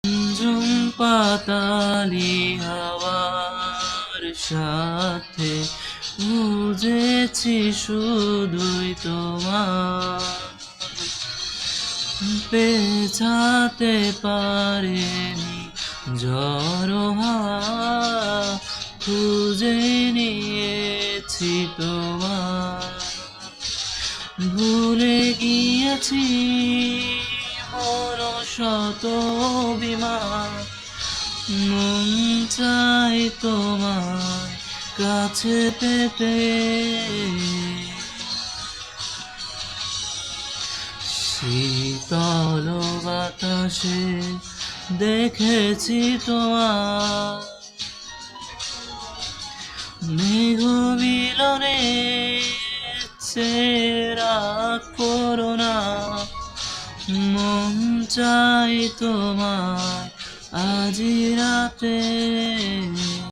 ঝুম পাতালি হাওয়ার সাথে বুঝেছি শুধুই তোমার পেছাতে পারেনি ঝড়ো হাওয়া খুঁজে নিয়েছি তোমার ভুলে গিয়েছি মোর শত অভিমান মন চাই তোমার কাছে পেতে শীতল বাতাসে দেখেছি তোমার মেঘ মিলনে চেরা করোনা মন চাই তোমার আজি রাতে।